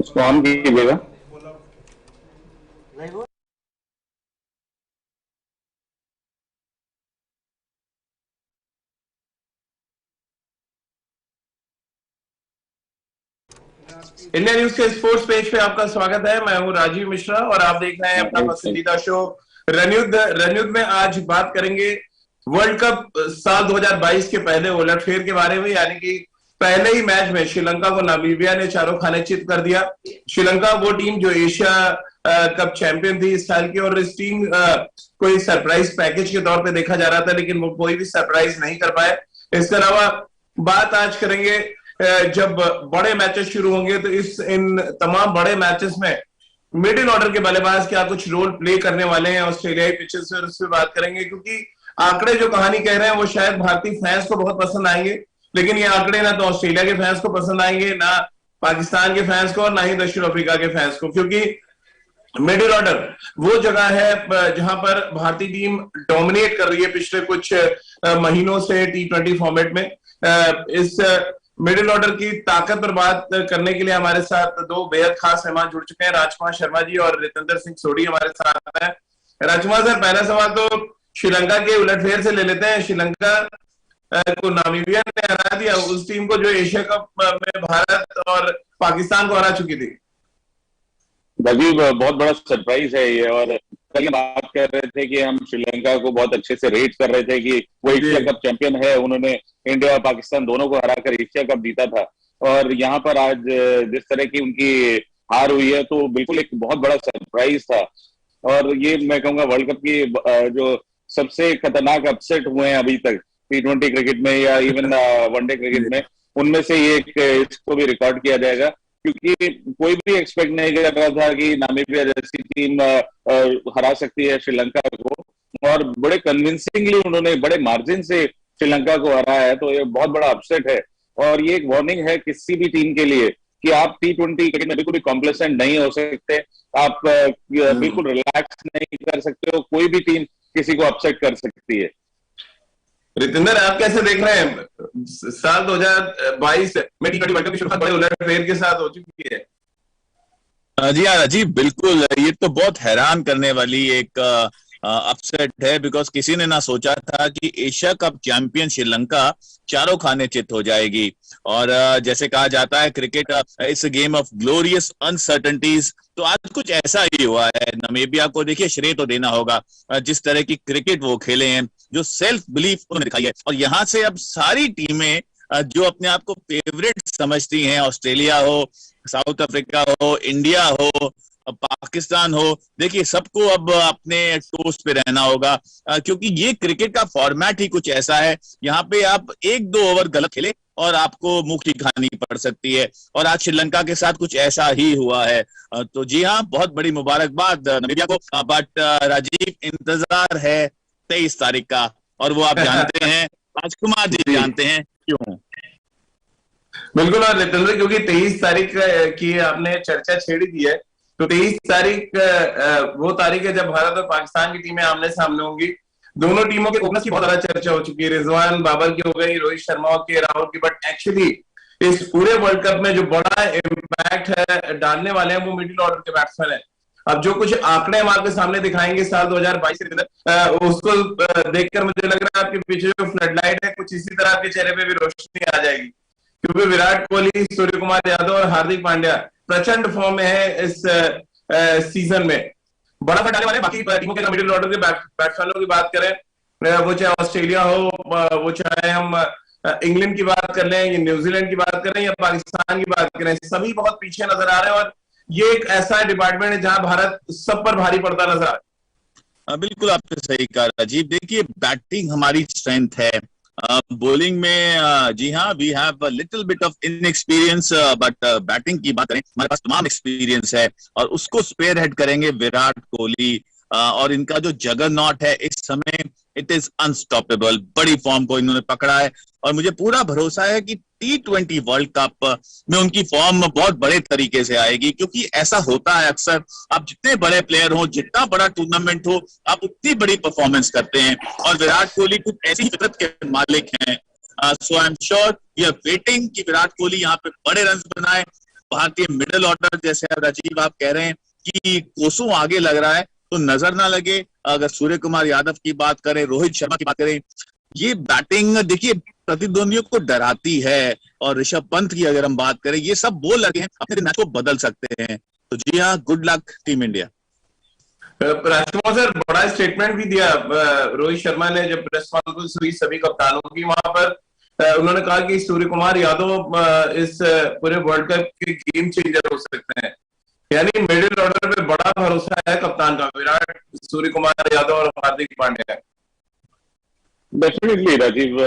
उसको ऑन कीजिएगा। India news के स्पोर्ट्स पेज पे आपका स्वागत है। मैं हूं राजीव मिश्रा और आप देख रहे हैं अपना पसंदीदा शो रणयुद्ध। रणयुद्ध में आज बात करेंगे वर्ल्ड कप साल 2022 के पहले उलटफेर के बारे में, यानी कि पहले ही मैच में श्रीलंका को नामीबिया ने चारों खाने चित कर दिया। श्रीलंका वो टीम जो एशिया कप चैंपियन थी इस साल की, और इस टीम को एक सरप्राइज पैकेज के तौर पे देखा जा रहा था, लेकिन वो कोई भी सरप्राइज नहीं कर पाए। इसके अलावा बात आज करेंगे जब बड़े मैचेस शुरू होंगे तो इन तमाम बड़े मैचेस में मिडिल ऑर्डर के बल्लेबाज क्या कुछ रोल प्ले करने वाले हैं ऑस्ट्रेलियाई पिचेस से, उस पर बात करेंगे। क्योंकि आंकड़े जो कहानी कह रहे हैं वो शायद भारतीय फैंस को बहुत पसंद आएंगे, लेकिन ये आंकड़े ना तो ऑस्ट्रेलिया के फैंस को पसंद आएंगे, ना पाकिस्तान के फैंस को, और ना ही दक्षिण अफ्रीका के फैंस को। क्योंकि मिडिल ऑर्डर वो जगह है जहां पर भारतीय टीम डोमिनेट कर रही है पिछले कुछ महीनों से T20 फॉर्मेट में। इस मिडिल ऑर्डर की ताकत पर बात करने के लिए हमारे साथ दो बेहद खास मेहमान जुड़ चुके हैं, राजकुमार शर्मा जी और रितेंद्र सिंह सोढ़ी हमारे साथ हैं। राजकुमार सर, पहला सवाल तो श्रीलंका के उलटफेर से ले लेते हैं। श्रीलंका को नामीबिया ने हरा दिया, उस टीम को जो एशिया कप में भारत और पाकिस्तान को हरा चुकी थी। राजीव, बहुत बड़ा सरप्राइज है ये। और कल बात कर रहे थे कि हम श्रीलंका को बहुत अच्छे से रेट कर रहे थे कि वो एशिया कप चैंपियन है, उन्होंने इंडिया और पाकिस्तान दोनों को हराकर एशिया कप जीता था। और यहाँ पर आज जिस तरह की उनकी हार हुई है तो बिल्कुल एक बहुत बड़ा सरप्राइज था। और ये मैं कहूंगा वर्ल्ड कप की जो सबसे खतरनाक अपसेट हुए हैं अभी तक T20 क्रिकेट में या इवन वनडे क्रिकेट में, उनमें से ये इसको भी रिकॉर्ड किया जाएगा। क्योंकि कोई भी एक्सपेक्ट नहीं कर रहा था कि नामीबिया जैसी टीम हरा सकती है श्रीलंका को, और बड़े कन्विंसिंगली उन्होंने बड़े मार्जिन से श्रीलंका को हराया है। तो ये बहुत बड़ा अपसेट है और ये एक वार्निंग है किसी भी टीम के लिए कि आप T20 क्रिकेट में बिल्कुल भी कॉम्प्लेसेंट नहीं हो सकते, आप बिल्कुल रिलैक्स नहीं कर सकते हो। कोई भी टीम किसी को अपसेट कर सकती है। रितेंद्र, आप कैसे देख रहे हैं? साल 2022 में T20 वर्ल्ड कप की शुरुआत बड़े उलटफेर के साथ हो चुकी है। जी हाँ राजीव, बिल्कुल। ये तो बहुत हैरान करने वाली एक अपसेट है, बिकॉज किसी ने ना सोचा था कि एशिया कप चैंपियन श्रीलंका चारों खाने चित हो जाएगी। और जैसे कहा जाता है cricket is a game of glorious uncertainties, तो आज कुछ ऐसा ही हुआ है। नामीबिया को देखिए श्रेय तो देना होगा, जिस तरह की क्रिकेट वो खेले हैं, जो सेल्फ बिलीफ उन्होंने दिखाई है। और यहाँ से अब सारी टीमें जो अपने आप को फेवरेट समझती हैं, ऑस्ट्रेलिया हो, साउथ अफ्रीका हो, इंडिया हो, पाकिस्तान हो, देखिए सबको अब अपने टोस्ट पे रहना होगा। क्योंकि ये क्रिकेट का फॉर्मेट ही कुछ ऐसा है, यहाँ पे आप एक दो ओवर गलत खेले और आपको मुंह की खानी पड़ सकती है। और आज श्रीलंका के साथ कुछ ऐसा ही हुआ है। तो जी हाँ, बहुत बड़ी मुबारकबाद नामीबिया को। बट राजीव, इंतजार है 23 तारीख का, और वो आप जानते हैं, राजकुमार जी जानते हैं क्यों। बिल्कुल। और रितेंद्र, क्योंकि 23 तारीख की आपने चर्चा छेड़ी दी है, तो 23 तारीख वो तारीख है जब भारत और पाकिस्तान की टीमें आमने सामने होंगी। दोनों टीमों के ओपनर्स की बहुत ज्यादा चर्चा हो चुकी है, रिजवान, बाबर की हो गई, रोहित शर्मा की, राहुल की। बट एक्चुअली इस पूरे वर्ल्ड कप में जो बड़ा इम्पैक्ट है डालने वाले हैं वो मिडिल ऑर्डर के बैट्समैन है। अब जो कुछ आंकड़े हम आपके सामने दिखाएंगे साल 2022 के उसको देखकर मुझे लग रहा है आपके पीछे जो फ्लड लाइट है, कुछ इसी तरह आपके चेहरे पे भी रोशनी आ जाएगी। क्योंकि विराट कोहली, सूर्य कुमार यादव और हार्दिक पांड्या प्रचंड फॉर्म में है इस सीजन में। बड़ा फर्क डालने वाले बाकी टीमों के मिडिल ऑर्डर के बैट्समैनों की बात करें, वो चाहे ऑस्ट्रेलिया हो, वो चाहे हम इंग्लैंड की बात कर लें, या न्यूजीलैंड की बात करें, या पाकिस्तान की बात करें, सभी बहुत पीछे नजर आ रहे हैं। और ये एक ऐसा डिपार्टमेंट है जहां भारत सब पर भारी पड़ता नजर आ रहा है। बिल्कुल आपने सही कहा राजीव। देखिए, बैटिंग हमारी स्ट्रेंथ है, बॉलिंग में जी हाँ we have little bit of inexperience, but batting की बात करें हमारे पास तमाम एक्सपीरियंस है, और उसको स्पेयर हेड करेंगे विराट कोहली। और इनका जो जगरनॉट है इस समय, इट इज अनस्टॉपेबल। बड़ी फॉर्म को इन्होंने पकड़ा है, और मुझे पूरा भरोसा है कि T20 वर्ल्ड कप में उनकी फॉर्म बहुत बड़े तरीके से आएगी। क्योंकि ऐसा होता है अक्सर, आप जितने बड़े प्लेयर हो, जितना बड़ा टूर्नामेंट हो, आप उतनी बड़ी परफॉर्मेंस करते हैं। और विराट कोहली कुछ ऐसी ही फितरत के मालिक हैं। So I am sure we are waiting कि विराट कोहली यहाँ पे बड़े रन बनाए, भारतीय मिडिल ऑर्डर, जैसे राजीव आप कह रहे हैं कि कोसों आगे लग रहा है, तो नजर ना लगे। अगर सूर्य कुमार यादव की बात करें, रोहित शर्मा की बात करें, ये बैटिंग देखिए प्रतिद्वंदियों को डराती है। और ऋषभ पंत की अगर हम बात करें, ये सब वो लगे हैं अपने मैच को बदल सकते हैं। तो जी हाँ, गुड लक टीम इंडिया। राजकुमार सर, बड़ा स्टेटमेंट भी दिया रोहित शर्मा ने जब प्रेस कॉन्फ्रेंस हुई सभी कप्तानों की, वहां पर उन्होंने कहा कि सूर्य कुमार यादव इस पूरे वर्ल्ड कप के गेम चेंजर हो सकते हैं। यानी मिडिल ऑर्डर पे बड़ा भरोसा है कप्तान का, विराट, सूर्य कुमार यादव और हार्दिक पांड्या। डेफिनेटली राजीव,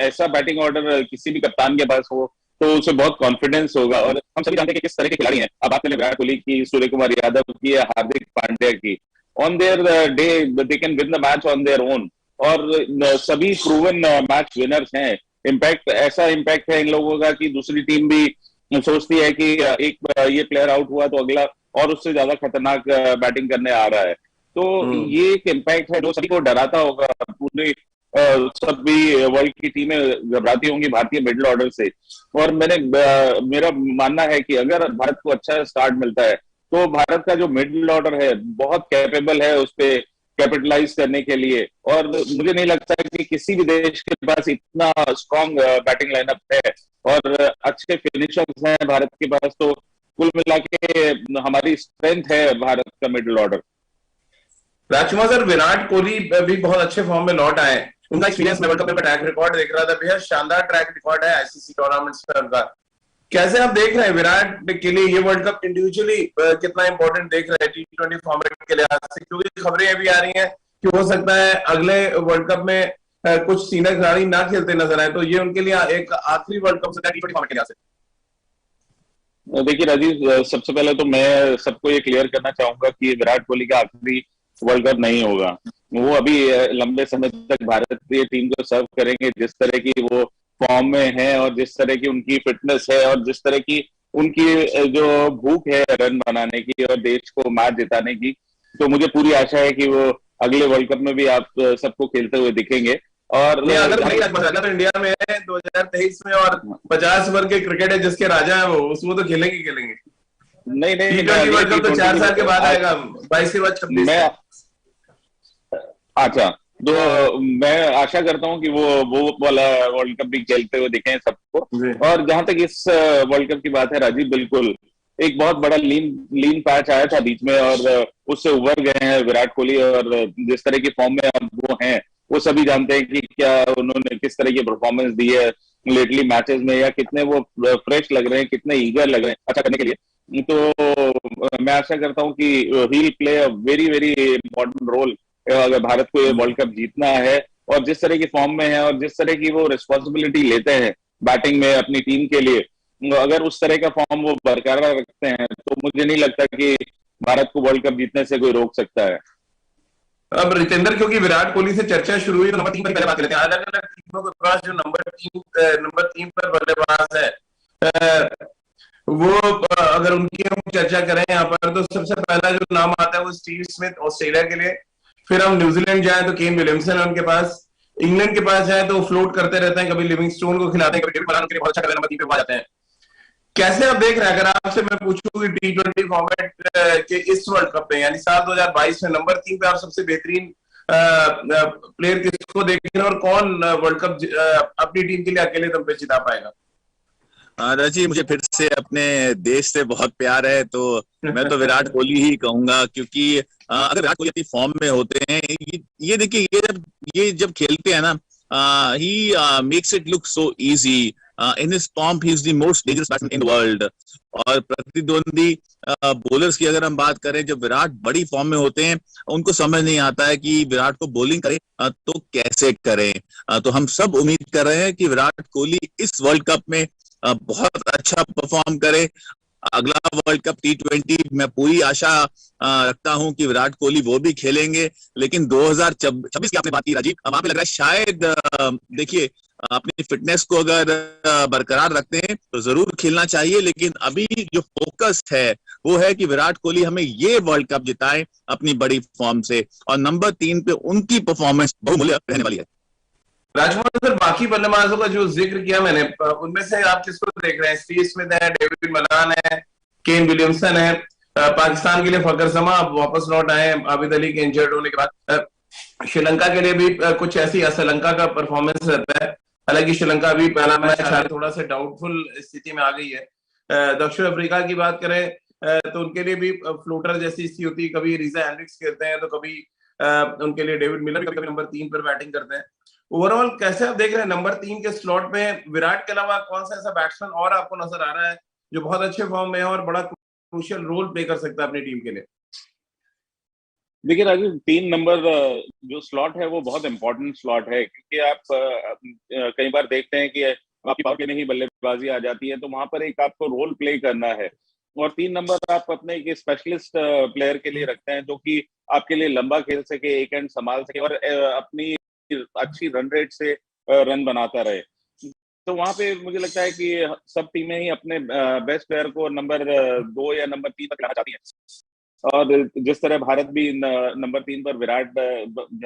ऐसा बैटिंग ऑर्डर किसी भी कप्तान के पास हो तो उसे बहुत कॉन्फिडेंस होगा। और हम सभी जानते हैं कि किस तरह के खिलाड़ी हैं। अब बात करें विराट कोहली की, सूर्य कुमार यादव की या हार्दिक पांड्या की, on their day they can win the match on their own. और सभी प्रूवन मैच विनर्स हैं। इम्पैक्ट, ऐसा इम्पैक्ट है इन लोगों का कि दूसरी टीम भी सोचती है कि एक ये प्लेयर आउट हुआ तो अगला और उससे ज्यादा खतरनाक बैटिंग करने आ रहा है। तो ये एक इम्पैक्ट है जो सभी को डराता होगा। पूरी सभी वर्ल्ड की टीमें घबराती होंगी भारतीय मिडिल ऑर्डर से। और मेरा मानना है कि अगर भारत को अच्छा स्टार्ट मिलता है तो भारत का जो मिडिल ऑर्डर है बहुत कैपेबल है उस पर कैपिटलाइज करने के लिए। और मुझे नहीं लगता है कि किसी भी देश के पास इतना स्ट्रॉन्ग बैटिंग लाइनअप है और अच्छे फिनिशर्स हैं भारत के पास। तो कुल मिला के हमारी स्ट्रेंथ है भारत का मिडिल ऑर्डर। राजकुमार सर, विराट कोहली भी बहुत अच्छे फॉर्म में लौट आए। उनका एक्सपीरियंस मैं वर्ल्ड कप में ट्रैक रिकॉर्ड देख रहा था, बेहद शानदार ट्रैक रिकॉर्ड है आईसीसी टूर्नामेंट्स में उनका। कैसे आप देख रहे हैं विराट के लिए ये वर्ल्ड कप इंडिविजुअली कितना इंपॉर्टेंट देख रहे हैं T20 फॉर्मेट के लिहाज से? क्योंकि खबरें अभी आ रही हैं कि हो सकता है अगले वर्ल्ड कप में कुछ सीनियर खिलाड़ी ना खेलते नजर आए, तो ये उनके लिए एक आखिरी वर्ल्ड कप सकता है T20 फॉर्मेट के लिहाज से। देखिए राजीव, सबसे पहले तो मैं सबको ये क्लियर करना चाहूंगा कि विराट कोहली का आखिरी वर्ल्ड कप नहीं होगा। वो अभी लंबे समय तक भारतीय टीम को सर्व करेंगे। जिस तरह की वो फॉर्म में है और जिस तरह की उनकी फिटनेस है और जिस तरह की उनकी जो भूख है रन बनाने की और देश को मैच जिताने की, तो मुझे पूरी आशा है कि वो अगले वर्ल्ड कप में भी आप सबको खेलते हुए दिखेंगे। और अगर इंडिया में है 2023 में और 50 ओवर के क्रिकेट है जिसके राजा है वो, उसमें तो खेलेंगे। नहीं T20 वर्ल्ड कप तो 4 साल के बाद आएगा, 22 के बाद 26। अच्छा, तो मैं आशा करता हूं कि वो वाला वर्ल्ड कप भी खेलते हुए दिखें सबको। और जहां तक इस वर्ल्ड कप की बात है राजीव, बिल्कुल एक बहुत बड़ा लीन पैच आया था बीच में और उससे उभर गए हैं विराट कोहली। और जिस तरह की फॉर्म में अब वो हैं, वो सभी जानते हैं कि क्या उन्होंने किस तरह की परफॉर्मेंस दी है लेटली मैचेस में, या कितने वो फ्रेश लग रहे हैं, कितने ईगर लग रहे हैं अच्छा करने के लिए। तो मैं आशा करता हूं कि he will play a very very important role अगर भारत को ये वर्ल्ड कप जीतना है। और जिस तरह की फॉर्म में है और जिस तरह की वो रिस्पॉन्सिबिलिटी लेते हैं बैटिंग में अपनी टीम के लिए, अगर उस तरह का फॉर्म वो बरकरार रखते हैं तो मुझे नहीं लगता कि भारत को वर्ल्ड कप जीतने से कोई रोक सकता है। अब रितेंद्र, क्योंकि विराट कोहली से चर्चा शुरू हुई तो नंबर 3 पर पहले बात करते हैं। अलग अलग टीमों के पास जो नंबर 3 पर बल्लेबाज है, वो अगर उनकी हम चर्चा करें यहाँ पर, तो सबसे पहला जो नाम आता है वो स्टीव स्मिथ ऑस्ट्रेलिया के लिए। फिर हम न्यूजीलैंड जाए तो केन विलियमसन है उनके पास। इंग्लैंड के पास जाए तो फ्लोट करते रहते हैं, कभी लिविंगस्टोन को खिलाते हैं, कभी डेविड मलान के लिए बहुत अच्छा नंबर 3 पे आ जाते हैं। कैसे आप देख रहे हैं, अगर आपसे मैं पूछूं कि T20 फॉर्मेट के इस वर्ल्ड कप में यानी साल 2022 में नंबर 3 पे आप सबसे बेहतरीन प्लेयर किसको देख रहे हैं और कौन वर्ल्ड कप अपनी टीम के लिए अकेले दम पे जिता पाएगा? राजी, मुझे फिर से अपने देश से बहुत प्यार है, तो मैं तो विराट कोहली ही कहूंगा। क्योंकि अगर विराट कोहली अपनी फॉर्म में होते हैं, ये देखिए ये जब खेलते हैं ना, he makes it look so easy. In his form he is the most dangerous batsman in the world. और प्रतिद्वंदी बॉलर्स की अगर हम बात करें, जब विराट बड़ी फॉर्म में होते हैं, उनको समझ नहीं आता है कि विराट को बॉलिंग करें तो कैसे करें। तो हम सब उम्मीद कर रहे हैं कि विराट कोहली इस वर्ल्ड कप में बहुत अच्छा परफॉर्म करे। अगला वर्ल्ड कप T20 मैं पूरी आशा रखता हूं कि विराट कोहली वो भी खेलेंगे। लेकिन 2026 की आपने बात की राजीव, वहां पे लग रहा है शायद देखिए अपनी फिटनेस को अगर बरकरार रखते हैं तो जरूर खेलना चाहिए। लेकिन अभी जो फोकस है वो है कि विराट कोहली हमें ये वर्ल्ड कप जिताए अपनी बड़ी फॉर्म से, और नंबर 3 पे उनकी परफॉर्मेंस बहुमूल्य रहने वाली है। राजकुमार सर, बाकी बल्लेबाजों का जो जिक्र किया मैंने, उनमें से आप किसको देख रहे हैं? स्टीव स्मिथ है, डेविड मलान है, केन विलियमसन है। पाकिस्तान के लिए फकर जमा अब वापस लौट आए आबिद अली के इंजर्ड होने के बाद। श्रीलंका के लिए भी कुछ ऐसी श्रीलंका का परफॉर्मेंस रहता है। हालांकि श्रीलंका अभी पहला मैच थोड़ा सा डाउटफुल स्थिति में आ गई है। दक्षिण अफ्रीका की बात करें तो उनके लिए भी फ्लोटर जैसी स्थिति होती है, कभी रीजा हेनरिक्स खेलते हैं तो कभी उनके लिए डेविड मिलर कभी नंबर 3 पर बैटिंग करते हैं। ओवरऑल कैसे आप देख रहे हैं नंबर 3 के स्लॉट में विराट के अलावा कौन सा ऐसा बैट्समैन और आपको नजर आ रहा है जो बहुत अच्छे फॉर्म में है और बड़ा क्रूशियल रोल प्ले कर सकता है अपनी टीम के लिए? देखिए राजीव, 3 नंबर जो स्लॉट है वो बहुत इंपॉर्टेंट स्लॉट है, क्योंकि आप कई बार देखते हैं कि आपकी पावर में ही बल्लेबाजी आ जाती है, तो वहां पर एक आपको रोल प्ले करना है। और 3 नंबर आप अपने एक स्पेशलिस्ट प्लेयर के लिए रखते हैं जो कि आपके लिए लंबा खेल सके, एक एंड संभाल सके और अपनी अच्छी रन रेट से रन बनाता रहे। तो वहां पे मुझे लगता है कि सब टीमें ही अपने बेस्ट प्लेयर को नंबर 2 या नंबर 3 पर लाना चाहती हैं। और जिस तरह भारत भी नंबर 3 पर विराट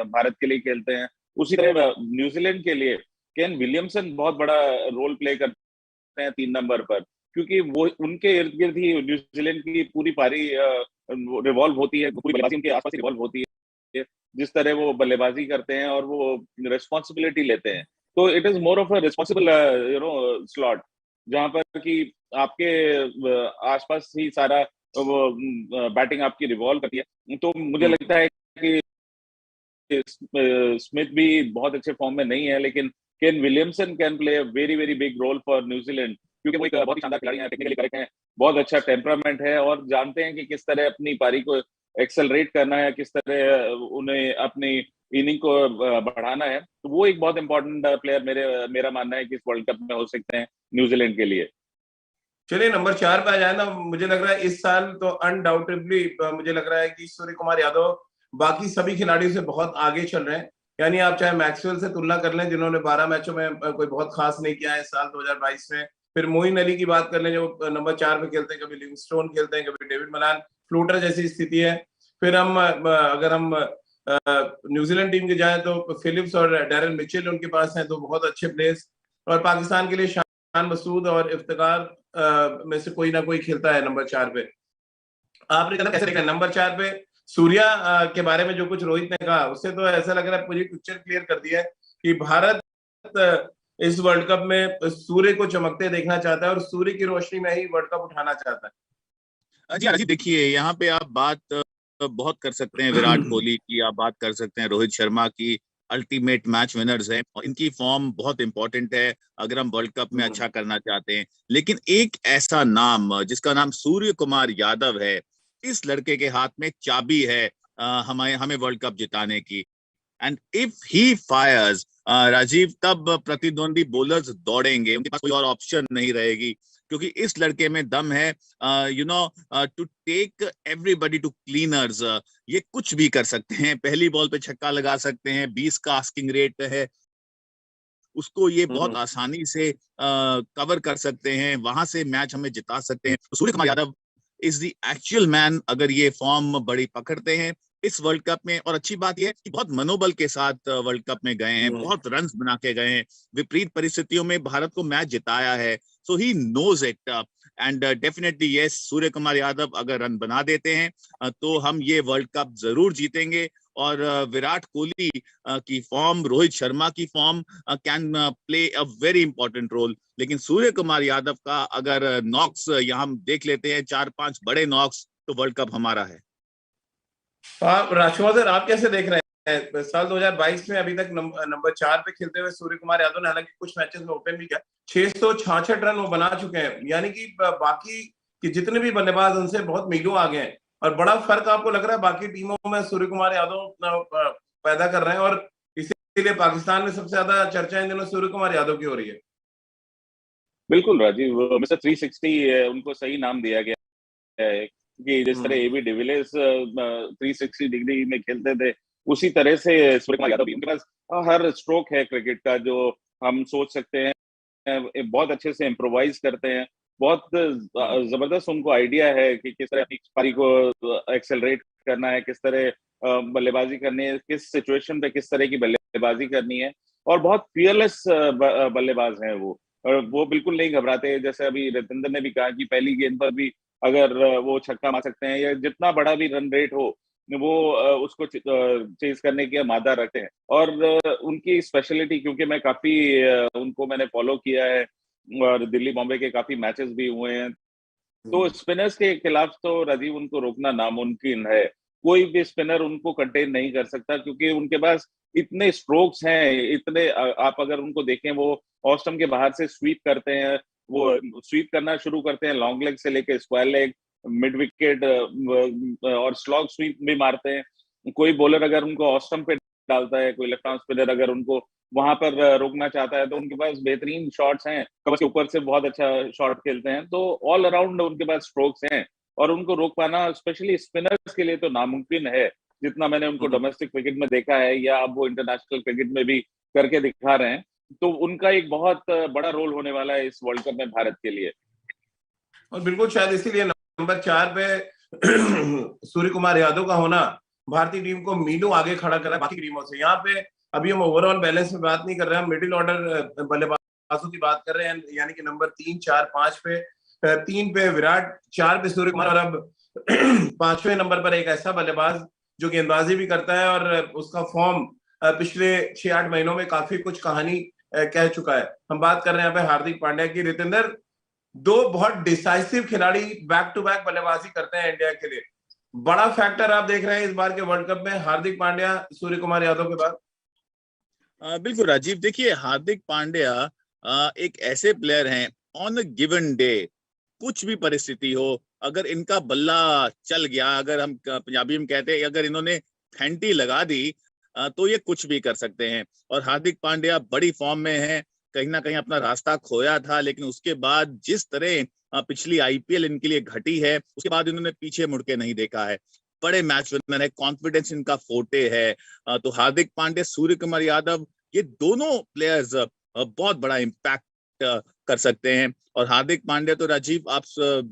भारत के लिए खेलते हैं, उसी तरह न्यूजीलैंड के लिए केन विलियमसन बहुत बड़ा रोल प्ले करते हैं 3 नंबर पर, क्योंकि वो उनके इर्द गिर्द ही न्यूजीलैंड की पूरी पारी रिवॉल्व होती है, पूरी बल्लेबाजी उनके आसपास रिवॉल्व होती है। जिस तरह वो बल्लेबाजी करते हैं और वो रिस्पॉन्सिबिलिटी लेते हैं, तो it is more of a responsible slot, जहां पर कि आपके आसपास ही सारा वो बैटिंग आपकी रिवॉल्व करती है। तो मुझे लगता है कि स्मिथ भी बहुत अच्छे फॉर्म में नहीं है, लेकिन Kane Williamson can play a very very big role for New Zealand, क्योंकि वो एक बहुत ही शानदार खिलाड़ी हैं, टेक्निकली करेक्ट हैं, बहुत अच्छा टेम्परामेंट है और जानते हैं कि किस तरह अपनी पारी को एक्सेलरेट करना है, किस तरह उन्हें अपनी इनिंग को बढ़ाना है। तो वो एक बहुत इंपॉर्टेंट प्लेयर मेरा मानना है कि इस वर्ल्ड कप में हो सकते हैं न्यूजीलैंड के लिए। चलिए नंबर 4 पे आ जाए ना। मुझे लग रहा है इस साल तो अनडाउटेबली मुझे लग रहा है कि सूर्य कुमार यादव बाकी सभी खिलाड़ियों से बहुत आगे चल रहे हैं। यानी आप चाहे मैक्सवेल से तुलना कर लें जिन्होंने 12 मैचों में कोई बहुत खास नहीं किया है इस साल 2022 में, फिर मोइन अली की बात कर लें जो नंबर 4 पे खेलते हैं, कभी लिविंगस्टोन खेलते हैं, कभी डेविड मलान, फ्लूटर जैसी स्थिति है। फिर हम अगर हम न्यूजीलैंड टीम के जाए तो फिलिप्स और डैरेल मिचेल उनके पास हैं, तो बहुत अच्छे प्लेयर्स। और पाकिस्तान के लिए शान मसूद और इफ्तिकार में से कोई ना कोई खेलता है नंबर 4 पे। आपने कैसे देखा नंबर 4 पे सूर्या के बारे में जो कुछ रोहित ने कहा, उससे तो ऐसा लग रहा है पूरी पिक्चर क्लियर कर दिया है कि भारत इस वर्ल्ड कप में सूर्य को चमकते देखना चाहता है और सूर्य की रोशनी में ही वर्ल्ड कप उठाना चाहता है। जी देखिए, यहाँ पे आप बात बहुत कर सकते हैं विराट कोहली की, आप बात कर सकते हैं रोहित शर्मा की, अल्टीमेट मैच विनर्स हैं और इनकी फॉर्म बहुत इंपॉर्टेंट है अगर हम वर्ल्ड कप में अच्छा करना चाहते हैं। लेकिन एक ऐसा नाम जिसका नाम सूर्य कुमार यादव है, इस लड़के के हाथ में चाबी है हमें वर्ल्ड कप जिताने की। And if he fires Rajiv, तब प्रतिद्वंदी बोलर्स दौड़ेंगे, उनके पास कोई और ऑप्शन नहीं रहेगी, क्योंकि इस लड़के में दम है to take everybody to cleaners. ये कुछ भी कर सकते हैं, पहली बॉल पे छक्का लगा सकते हैं, 20 का आस्किंग रेट है, उसको ये बहुत आसानी से कवर कर सकते हैं, वहां से मैच हमें जिता सकते हैं। तो Surya Kumar Yadav is the actual man अगर ये फॉर्म बड़ी पकड़ते हैं इस वर्ल्ड कप में। और अच्छी बात यह है कि बहुत मनोबल के साथ वर्ल्ड कप में गए हैं, बहुत रन्स बना के गए हैं, विपरीत परिस्थितियों में भारत को मैच जिताया है, so he knows it. And definitely yes, Surya Kumar Yadav अगर रन बना देते हैं तो हम ये वर्ल्ड कप जरूर जीतेंगे। और विराट कोहली की फॉर्म, रोहित शर्मा की form can play a very important role, लेकिन सूर्य कुमार यादव का अगर नॉक्स यहाँ हम देख लेते हैं 4-5 बड़े नॉक्स, तो वर्ल्ड कप हमारा है। आप राजकुमार सर, आप कैसे देख रहे हैं साल 2022 में अभी तक नंबर 4 पे खेलते हुए सूर्य कुमार यादव ने हालांकि कुछ मैचेस में ओपन भी किया, 666 रन वो बना चुके हैं, यानी कि बाकी के जितने भी बल्लेबाज उनसे बहुत मीलों आगे हैं। और बड़ा फर्क आपको लग रहा है बाकी टीमों में सूर्य कुमार यादव पैदा कर रहे हैं और इसीलिए पाकिस्तान में सबसे ज्यादा चर्चा इन दिनों सूर्य कुमार यादव की हो रही है। बिल्कुल राजीव, मिस्टर 360 उनको सही नाम दिया गया है कि जिस तरह एबी डिविलियर्स 360 डिग्री में खेलते थे, उसी तरह से सूर्य कुमार यादव भी, उनके पास हर स्ट्रोक है क्रिकेट का जो हम सोच सकते हैं, बहुत अच्छे से इम्प्रोवाइज करते हैं, बहुत जबरदस्त उनको आइडिया है कि किस तरह अपनी पारी को एक्सेलरेट करना है, किस तरह बल्लेबाजी करनी है, किस सिचुएशन पे किस तरह की बल्लेबाजी करनी है। और बहुत फियरलेस बल्लेबाज हैं वो। और वो बिल्कुल नहीं घबराते, जैसे अभी रविंद्र ने भी कहा कि पहली गेंद पर भी अगर वो छक्का मार सकते हैं या जितना बड़ा भी रन रेट हो, वो उसको चेज करने की मादा रखते हैं। और उनकी स्पेशलिटी, क्योंकि मैं काफी उनको मैंने फॉलो किया है और दिल्ली बॉम्बे के काफी मैचेस भी हुए हैं, तो स्पिनर्स के खिलाफ तो राजीव उनको रोकना नामुमकिन है। कोई भी स्पिनर उनको कंटेन नहीं कर सकता, क्योंकि उनके पास इतने स्ट्रोक्स हैं, इतने आप अगर उनको देखें, वो ऑफ स्टंप के बाहर से स्वीप करते हैं, वो स्वीप करना शुरू करते हैं लॉन्ग लेग से लेके स्क्वायर लेग, मिड विकेट और स्लॉग स्वीप भी मारते हैं। कोई बॉलर अगर उनको ऑफ स्टंप पे डालता है, कोई लेफ्ट आर्म स्पिनर अगर उनको वहां पर रोकना चाहता है, तो उनके पास बेहतरीन शॉट्स हैं, कवर के ऊपर से बहुत अच्छा शॉट खेलते हैं, तो ऑल अराउंड उनके पास स्ट्रोक्स हैं। और उनको रोक पाना स्पेशली स्पिनर्स के लिए तो नामुमकिन है, जितना मैंने उनको डोमेस्टिक क्रिकेट में देखा है या अब वो इंटरनेशनल क्रिकेट में भी करके दिखा रहे हैं। तो उनका एक बहुत बड़ा रोल होने वाला है इस वर्ल्ड कप में भारत के लिए। और बिल्कुल शायद इसीलिए नंबर 4 पे सूर्य कुमार यादव का होना भारतीय टीम को मीलों आगे खड़ा कर रहा है बाकी टीमों से। यहाँ पे अभी हम ओवरऑल बैलेंस में बात नहीं कर रहे हैं, मिडिल ऑर्डर बल्लेबाजों की बात कर रहे हैं, यानी कि नंबर 3, 4, 5 पे 3 पे विराट, 4 पे सूर्य कुमार, और अब 5वें नंबर पर एक ऐसा बल्लेबाज जो गेंदबाजी भी करता है और उसका फॉर्म पिछले 6-8 महीनों में काफी कुछ कहानी कह चुका है। हम बात कर रहे हैं यहाँ पे हार्दिक पांड्या की। रितेंद्र, दो बहुत डिसाइसिव खिलाड़ी बैक टू बैक बल्लेबाजी करते हैं इंडिया के लिए, बड़ा फैक्टर आप देख रहे हैं इस बार के वर्ल्ड कप में हार्दिक पांड्या सूर्य कुमार यादव के बाद? बिल्कुल राजीव, देखिए हार्दिक पांड्या एक ऐसे प्लेयर हैं, ऑन अ गिवन डे कुछ भी परिस्थिति हो, अगर इनका बल्ला चल गया, अगर हम पंजाबी में कहते हैं अगर इन्होंने फैंटी लगा दी, तो ये कुछ भी कर सकते हैं। और हार्दिक पांड्या बड़ी फॉर्म में है, कहीं ना कहीं अपना रास्ता खोया था, लेकिन उसके बाद जिस तरह पिछली आईपीएल इनके लिए घटी है, उसके बाद इन्होंने पीछे मुड़ के नहीं देखा है। बड़े मैच विनर है, कॉन्फिडेंस इनका फोटे है। तो हार्दिक पांड्या, सूर्य कुमार यादव, ये दोनों प्लेयर्स बहुत बड़ा इम्पैक्ट कर सकते हैं। और हार्दिक पांड्या तो राजीव आप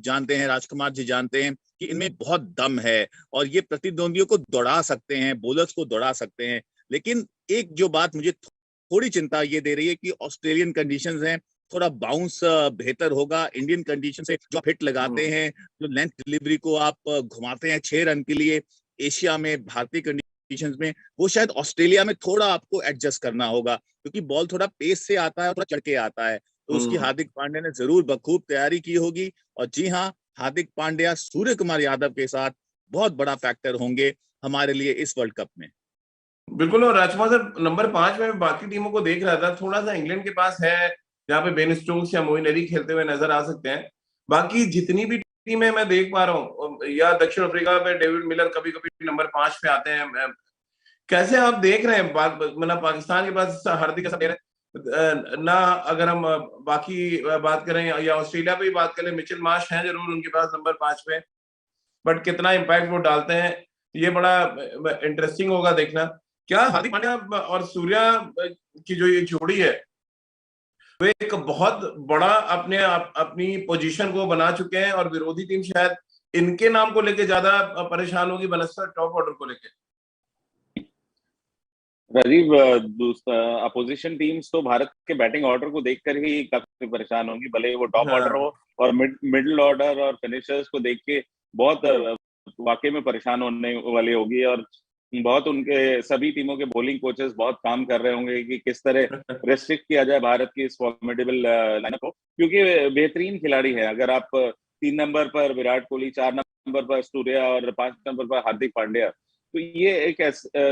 जानते हैं, राजकुमार जी जानते हैं कि इनमें बहुत दम है और ये प्रतिद्वंदियों को दौड़ा सकते हैं, बॉलर्स को दौड़ा सकते हैं। लेकिन एक जो बात मुझे थोड़ी चिंता ये दे रही है कि ऑस्ट्रेलियन कंडीशंस हैं, थोड़ा बाउंस बेहतर होगा इंडियन कंडीशन से। जो हिट लगाते हैं, जो लेंथ डिलीवरी को आप घुमाते हैं 6 रन के लिए एशिया में, भारतीय कंडीशंस में, वो शायद ऑस्ट्रेलिया में थोड़ा आपको एडजस्ट करना होगा, क्योंकि बॉल थोड़ा पेस से आता है, थोड़ा चढ़ के आता है। तो उसकी हार्दिक पांड्या ने जरूर बखूब तैयारी की होगी। और जी हाँ, हार्दिक पांड्या सूर्य कुमार यादव के साथ बहुत बड़ा फैक्टर होंगे हमारे लिए इस वर्ल्ड कप में। बिल्कुल। और राजकुमार सर, नंबर 5 में बाकी टीमों को देख रहा था, थोड़ा सा इंग्लैंड के पास है जहाँ पे बेन स्टोक्स या मोइन अली खेलते हुए नजर आ सकते हैं। बाकी जितनी भी टीमें मैं देख पा रहा हूँ, या दक्षिण अफ्रीका में डेविड मिलर कभी कभी नंबर 5 पे आते हैं। कैसे आप देख रहे हैं? मतलब पाकिस्तान के पास हार्दिक ऐसा प्लेयर है ना, अगर हम बाकी बात करें या ऑस्ट्रेलिया पे भी बात करें, मिचेल मार्श हैं जरूर उनके पास नंबर 5 पे, बट कितना इम्पैक्ट वो डालते हैं ये बड़ा इंटरेस्टिंग होगा देखना। क्या हार्दिक पांड्या और सूर्या की जो ये जोड़ी है, वो एक बहुत बड़ा अपनी पोजीशन को बना चुके हैं, और विरोधी टीम शायद इनके नाम को लेके ज्यादा परेशान होगी बनस्पत टॉप ऑर्डर को लेके। राजीव, अपोजिशन टीम्स तो भारत के बैटिंग ऑर्डर को देखकर ही काफी परेशान होंगी, भले वो टॉप ऑर्डर हो, और मिडिल ऑर्डर और फिनिशर्स को देख के बहुत वाकई में परेशान होने वाली होगी। और बहुत उनके सभी टीमों के बॉलिंग कोचेस बहुत काम कर रहे होंगे कि किस तरह रेस्ट्रिक्ट किया जाए भारत की इस फॉर्मेडेबल लाइनअप को, क्योंकि बेहतरीन खिलाड़ी है। अगर आप 3 नंबर पर विराट कोहली, 4 नंबर पर सूर्या और 5 नंबर पर हार्दिक पांड्या, तो ये एक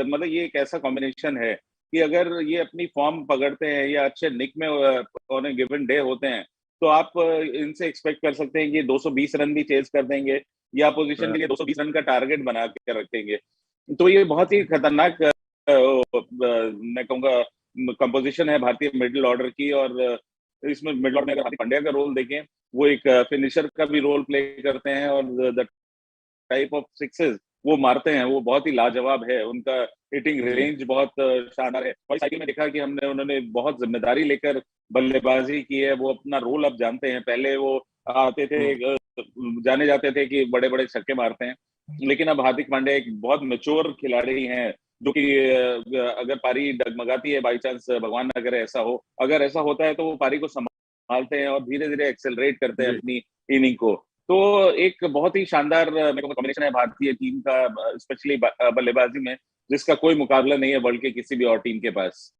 मतलब ये एक ऐसा कॉम्बिनेशन है कि अगर ये अपनी फॉर्म पकड़ते हैं या अच्छे निक में ऑन ए गिवन डे होते हैं, तो आप इनसे एक्सपेक्ट कर सकते हैं कि 220 रन भी चेज कर देंगे, या अपोजिशन के लिए 220 रन का टारगेट बना के रखेंगे। तो ये बहुत ही खतरनाक मैं कहूँगा कंपोजिशन है भारतीय मिडिल ऑर्डर की। और इसमें मिडिल ऑर्डर में अगर हार्दिक पांड्या का रोल देखें, वो एक फिनिशर का भी रोल प्ले करते हैं, और द टाइप ऑफ सिक्सेस वो मारते हैं वो बहुत ही लाजवाब है। उनका हिटिंग रेंज बहुत शानदार है। और साइकिल में देखा कि उन्होंने बहुत जिम्मेदारी लेकर बल्लेबाजी की है, वो अपना रोल अब जानते हैं। पहले वो आते थे, जाने जाते थे कि बड़े बड़े छक्के मारते हैं, लेकिन अब हार्दिक पांड्या एक बहुत मैच्योर खिलाड़ी हैं, जो कि अगर पारी डगमगाती है बाई चांस, भगवान ना करे ऐसा हो, अगर ऐसा होता है तो वो पारी को संभालते हैं और धीरे धीरे एक्सेलरेट करते हैं अपनी इनिंग को। तो एक बहुत ही शानदार कॉम्बिनेशन है भारतीय टीम का, स्पेशली बल्लेबाजी में, जिसका कोई मुकाबला नहीं है वर्ल्ड के किसी भी और टीम के पास।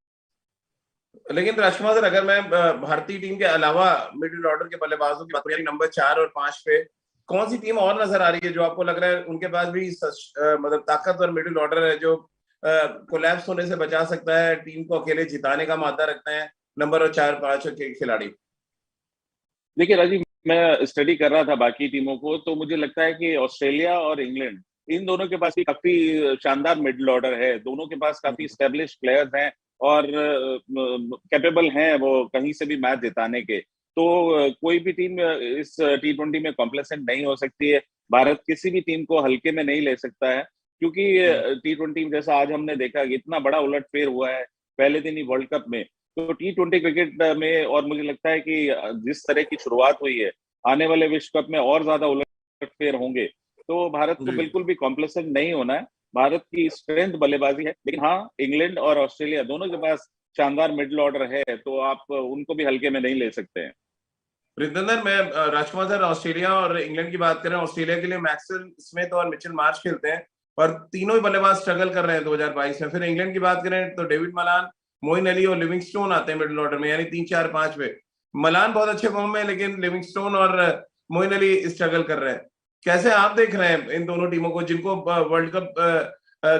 लेकिन राजकुमार सर, अगर मैं भारतीय टीम के अलावा मिडिल ऑर्डर के बल्लेबाजों की बात करूं, नंबर 4 और 5 पे कौन सी टीम और नजर आ रही है जो आपको लग रहा है उनके पास भी मतलब ताकतवर मिडिल ऑर्डर है जो कोलैप्स होने से बचा सकता है, टीम को अकेले जिताने का मादा रखते हैं नंबर 4-5 के खिलाड़ी? देखिए राजीव, मैं स्टडी कर रहा था बाकी टीमों को, तो मुझे लगता है कि ऑस्ट्रेलिया और इंग्लैंड, इन दोनों के पास भी काफी शानदार मिडिल ऑर्डर है। दोनों के पास काफी स्टेब्लिश प्लेयर्स हैं और कैपेबल हैं वो कहीं से भी मैच जिताने के। तो कोई भी टीम इस T20 में कॉम्प्लेसेंट नहीं हो सकती है। भारत किसी भी टीम को हल्के में नहीं ले सकता है, क्योंकि T20 जैसा आज हमने देखा इतना बड़ा उलटफेर हुआ है पहले दिन ही वर्ल्ड कप में। तो T20 क्रिकेट में, और मुझे लगता है कि जिस तरह की शुरुआत हुई है, आने वाले विश्व कप में और ज्यादा उलटफेर होंगे। तो भारत को बिल्कुल भी कॉम्प्लेसेंट नहीं होना है। भारत की स्ट्रेंथ बल्लेबाजी है, लेकिन हाँ, इंग्लैंड और ऑस्ट्रेलिया दोनों के पास शानदार मिडिल ऑर्डर है, तो आप उनको भी हल्के में नहीं ले सकते हैं। रितंदर, मैं राजकुमार सर ऑस्ट्रेलिया और इंग्लैंड की बात करें, ऑस्ट्रेलिया के लिए मैक्सवेल स्मिथ और मिचेल मार्श खेलते हैं और तीनों ही बल्लेबाज स्ट्रगल कर रहे हैं 2022 में। फिर इंग्लैंड की बात करें तो डेविड मलान, मोइन अली और लिविंगस्टोन आते हैं मिडिल ऑर्डर में, यानी 3-4-5 पे। मलान बहुत अच्छे फॉर्म में, लेकिन लिविंगस्टोन और मोइन अली स्ट्रगल कर रहे हैं। कैसे आप देख रहे हैं इन दोनों टीमों को, जिनको वर्ल्ड कप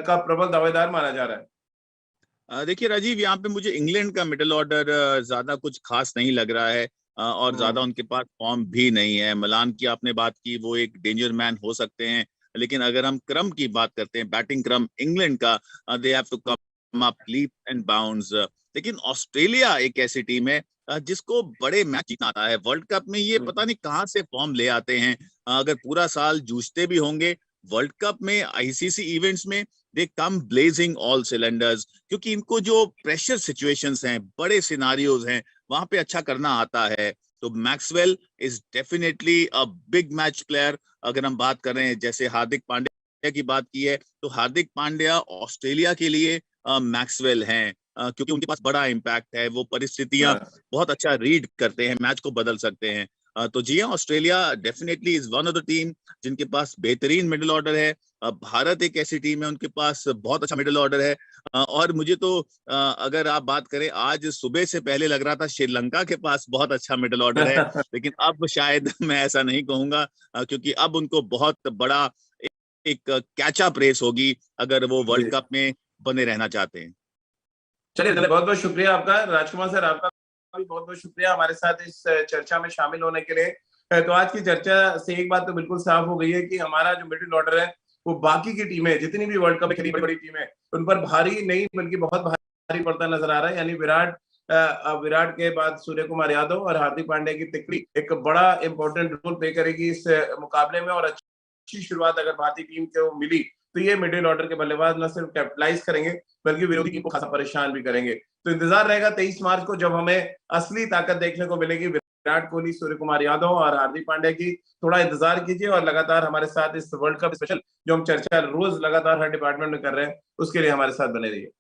का प्रबल दावेदार माना जा रहा है? देखिए राजीव, यहाँ पे मुझे इंग्लैंड का मिडिल ऑर्डर ज्यादा कुछ खास नहीं लग रहा है और ज्यादा उनके पास फॉर्म भी नहीं है। मलान की आपने बात की, वो एक डेंजर मैन हो सकते हैं, लेकिन अगर हम क्रम की बात करते हैं, बैटिंग क्रम इंग्लैंड का, they have to come up leap and bounds. लेकिन ऑस्ट्रेलिया एक ऐसी टीम है जिसको बड़े मैच जीतना आता है। वर्ल्ड कप में ये पता नहीं कहाँ से फॉर्म ले आते हैं। अगर पूरा साल जूझते भी होंगे, वर्ल्ड कप में, आईसीसी इवेंट्स में दे कम ब्लेजिंग ऑल सिलेंडर्स, क्योंकि इनको जो प्रेशर सिचुएशंस हैं, बड़े सिनारियोज हैं, वहां पे अच्छा करना आता है। तो Maxwell is definitely a big match player. अगर हम बात कर रहे हैं, जैसे हार्दिक पांड्या की बात की है, तो हार्दिक पांड्या ऑस्ट्रेलिया के लिए मैक्सवेल हैं, क्योंकि उनके पास बड़ा इम्पैक्ट है, वो परिस्थितियां बहुत अच्छा रीड करते हैं, मैच को बदल सकते हैं। तो जी हाँ, Australia definitely is one of the team जिनके पास बेहतरीन मिडिल ऑर्डर है। भारत एक ऐसी टीम है, उनके पास बहुत अच्छा मिडिल ऑर्डर है। और मुझे तो अगर आप बात करें, आज सुबह से पहले लग रहा था श्रीलंका के पास बहुत अच्छा मिडिल ऑर्डर है, लेकिन अब शायद मैं ऐसा नहीं कहूंगा, क्योंकि अब उनको बहुत बड़ा एक कैचअप रेस होगी अगर वो वर्ल्ड कप में बने रहना चाहते हैं। चलिए, बहुत बहुत शुक्रिया आपका राजकुमार सर, आपका भी बहुत बहुत शुक्रिया हमारे साथ इस चर्चा में शामिल होने के लिए। तो आज की चर्चा से एक बात तो बिल्कुल साफ हो गई है कि हमारा जो मिडिल ऑर्डर है वो बाकी की टीमें, जितनी भी वर्ल्ड कप में खेली बड़ी बड़ी टीमें, उन पर भारी नहीं बल्कि बहुत भारी पड़ता नजर आ रहा है। यानी विराट के बाद सूर्य कुमार यादव और हार्दिक पांड्या की तिकड़ी एक बड़ा इंपॉर्टेंट रोल प्ले करेगी इस मुकाबले में। और अच्छी शुरुआत अगर भारतीय टीम को मिली तो ये मिडिल ऑर्डर के बल्लेबाज न सिर्फ कैपिटलाइज करेंगे बल्कि विरोधी टीम को खासा परेशान भी करेंगे। तो इंतजार रहेगा 23 मार्च को, जब हमें असली ताकत देखने को मिलेगी विराट कोहली, सूर्य कुमार यादव और हार्दिक पांड्या की। थोड़ा इंतजार कीजिए और लगातार हमारे साथ इस वर्ल्ड कप स्पेशल जो हम चर्चा रोज लगातार हर डिपार्टमेंट में कर रहे हैं, उसके लिए हमारे साथ बने रहिए।